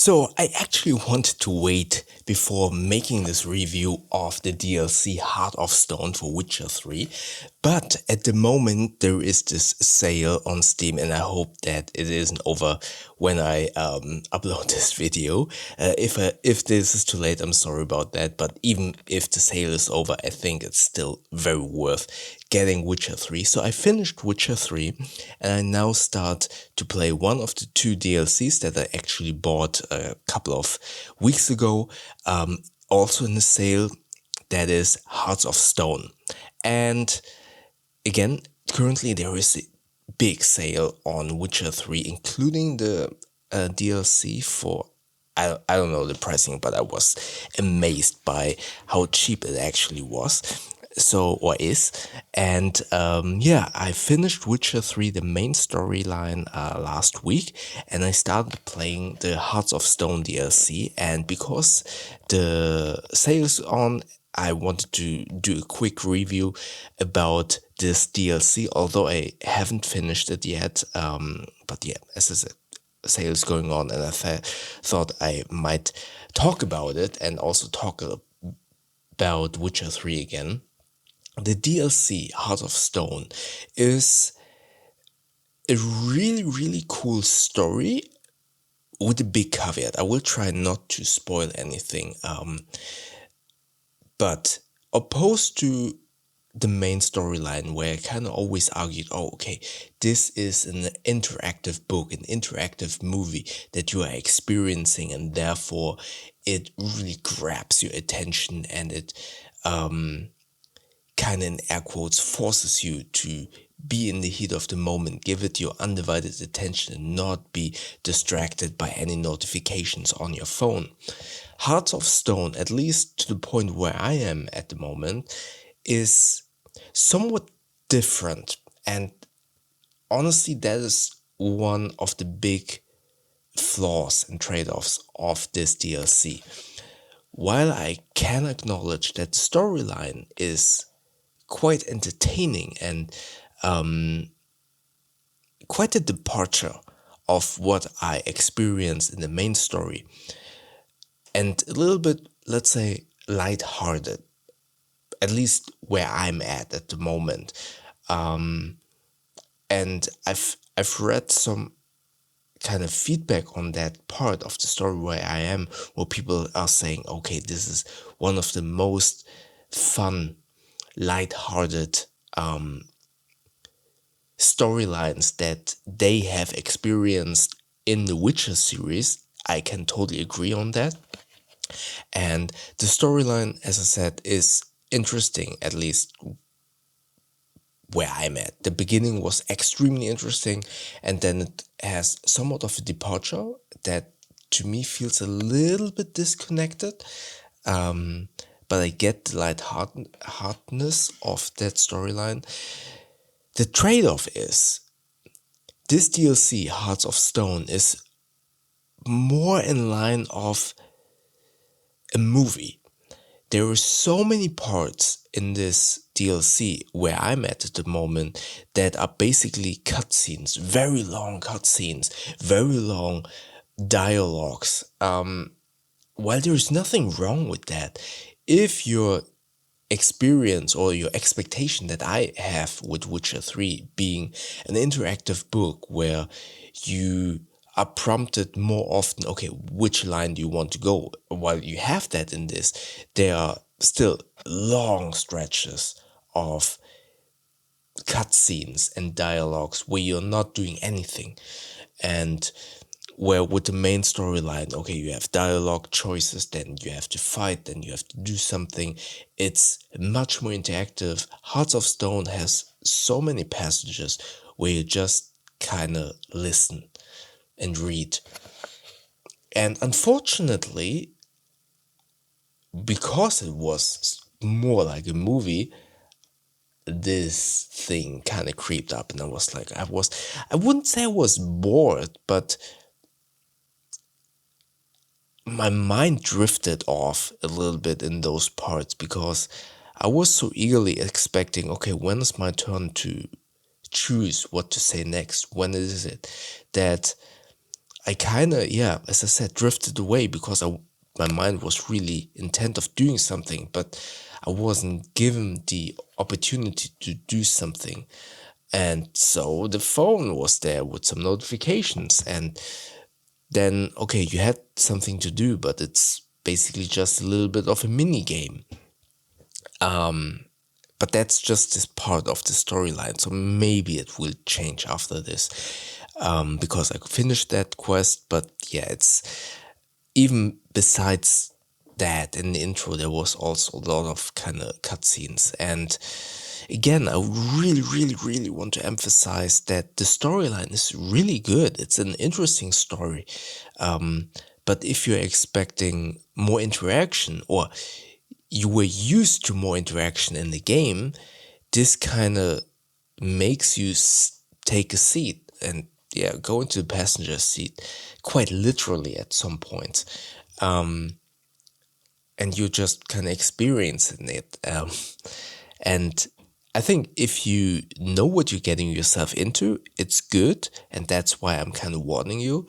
So I actually wanted to wait before making this review of the DLC Heart of Stone for Witcher 3, but at the moment there is this sale on Steam and I hope that it isn't over when I upload this video. If this is too late, I'm sorry about that, but even if the sale is over, I think it's still very worth getting Witcher 3. So I finished Witcher 3 and I now start to play one of the two DLCs that I actually bought a couple of weeks ago, also in the sale, that is Hearts of Stone. And again, currently there is a big sale on Witcher 3, including the DLC for, I don't know the pricing, but I was amazed by how cheap it actually was. So, or is. And yeah, I finished Witcher 3, the main storyline, last week, and I started playing the Hearts of Stone DLC. And because the sale's on, I wanted to do a quick review about this DLC, although I haven't finished it yet. But yeah, as I said, sales going on, and I thought I might talk about it and also talk about Witcher 3 again. The DLC Heart of Stone is a really, really cool story with a big caveat. I will try not to spoil anything, but opposed to the main storyline where I kind of always argued, oh, okay, this is an interactive book, an interactive movie that you are experiencing, and therefore it really grabs your attention and it kind of in air quotes forces you to be in the heat of the moment, give it your undivided attention and not be distracted by any notifications on your phone. Hearts of Stone, at least to the point where I am at the moment, is somewhat different. And honestly, that is one of the big flaws and trade-offs of this DLC. While I can acknowledge that the storyline is quite entertaining and quite a departure of what I experienced in the main story, and a little bit, let's say, lighthearted, at least where I'm at the moment. And I've read some kind of feedback on that part of the story where I am, where people are saying, okay, this is one of the most fun, lighthearted storylines that they have experienced in the Witcher series. I can totally agree on that. And the storyline, as I said, is interesting, at least where I'm at. The beginning was extremely interesting, and then it has somewhat of a departure that to me feels a little bit disconnected. But I get the lightheartedness of that storyline. The trade-off is this DLC, Hearts of Stone, is more in line of a movie. There are so many parts in this DLC where I'm at the moment that are basically cutscenes, very long cutscenes, very long dialogues. While there is nothing wrong with that, if your experience or your expectation that I have with Witcher 3 being an interactive book where you are prompted more often, okay, which line do you want to go? While you have that in this, there are still long stretches of cutscenes and dialogues where you're not doing anything. And where with the main storyline, okay, you have dialogue choices, then you have to fight, then you have to do something. It's much more interactive. Hearts of Stone has so many passages where you just kind of listen and read. And unfortunately, because it was more like a movie, this thing kind of creeped up, and I was like, I wouldn't say I was bored, but my mind drifted off a little bit in those parts because I was so eagerly expecting, okay, when is my turn to choose what to say next? When is it that I kind of, yeah, as I said, drifted away because my mind was really intent of doing something, but I wasn't given the opportunity to do something. And so the phone was there with some notifications, and then, okay, you had something to do, but it's basically just a little bit of a mini game. But that's just this part of the storyline, so maybe it will change after this, because I finished that quest. But yeah, it's even besides that, in the intro there was also a lot of kind of cutscenes, and again, I really, really, really want to emphasize that the storyline is really good. It's an interesting story, but if you're expecting more interaction, or you were used to more interaction in the game, this kind of makes you take a seat and, yeah, go into the passenger seat quite literally at some point. And you're just kind of experiencing it. And I think if you know what you're getting yourself into, it's good. And that's why I'm kind of warning you.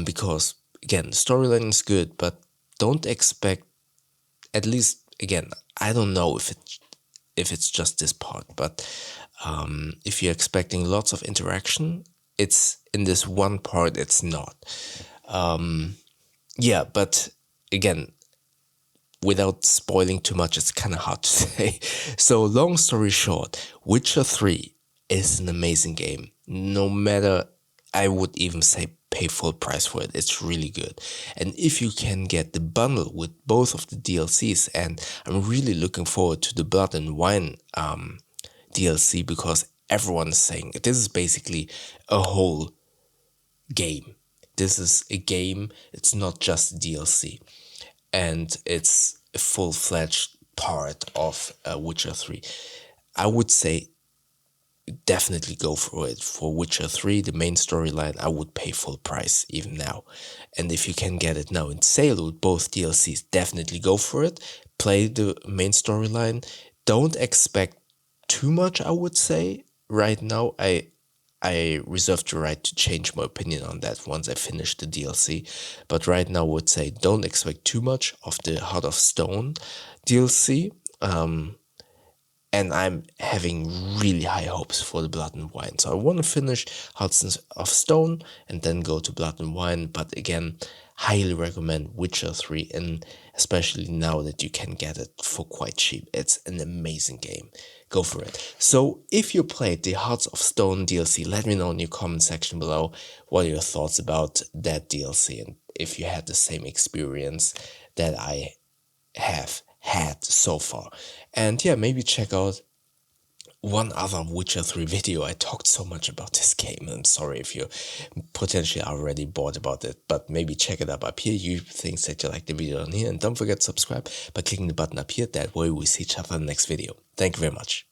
Because, again, the storyline is good, but don't expect, at least, again, I don't know if it's just this part, but if you're expecting lots of interaction, it's in this one part, it's not. Yeah, but again, without spoiling too much, it's kind of hard to say. So, long story short, Witcher 3 is an amazing game. No matter, I would even say, pay full price for it. It's really good. And if you can get the bundle with both of the DLCs, and I'm really looking forward to the Blood and Wine DLC, because everyone is saying this is basically a whole game. This is a game, it's not just DLC. And it's a full-fledged part of Witcher 3. I would say definitely go for it. For Witcher 3, the main storyline, I would pay full price even now. And if you can get it now in sale with both DLCs, definitely go for it. Play the main storyline. Don't expect too much, I would say. Right now, I reserve the right to change my opinion on that once I finish the DLC. But right now, I would say don't expect too much of the Heart of Stone DLC. And I'm having really high hopes for the Blood and Wine. So I want to finish Hearts of Stone and then go to Blood and Wine. But again, highly recommend Witcher 3, and especially now that you can get it for quite cheap. It's an amazing game. Go for it. So if you played the Hearts of Stone DLC, let me know in your comment section below what are your thoughts about that DLC, and if you had the same experience that I have had so far. And yeah, maybe check out one other Witcher 3 video. I talked so much about this game. I'm sorry if you potentially already bored about it, but maybe check it up here. You think that you like the video on here, and don't forget to subscribe by clicking the button up here. That way we see each other in the next video. Thank you very much.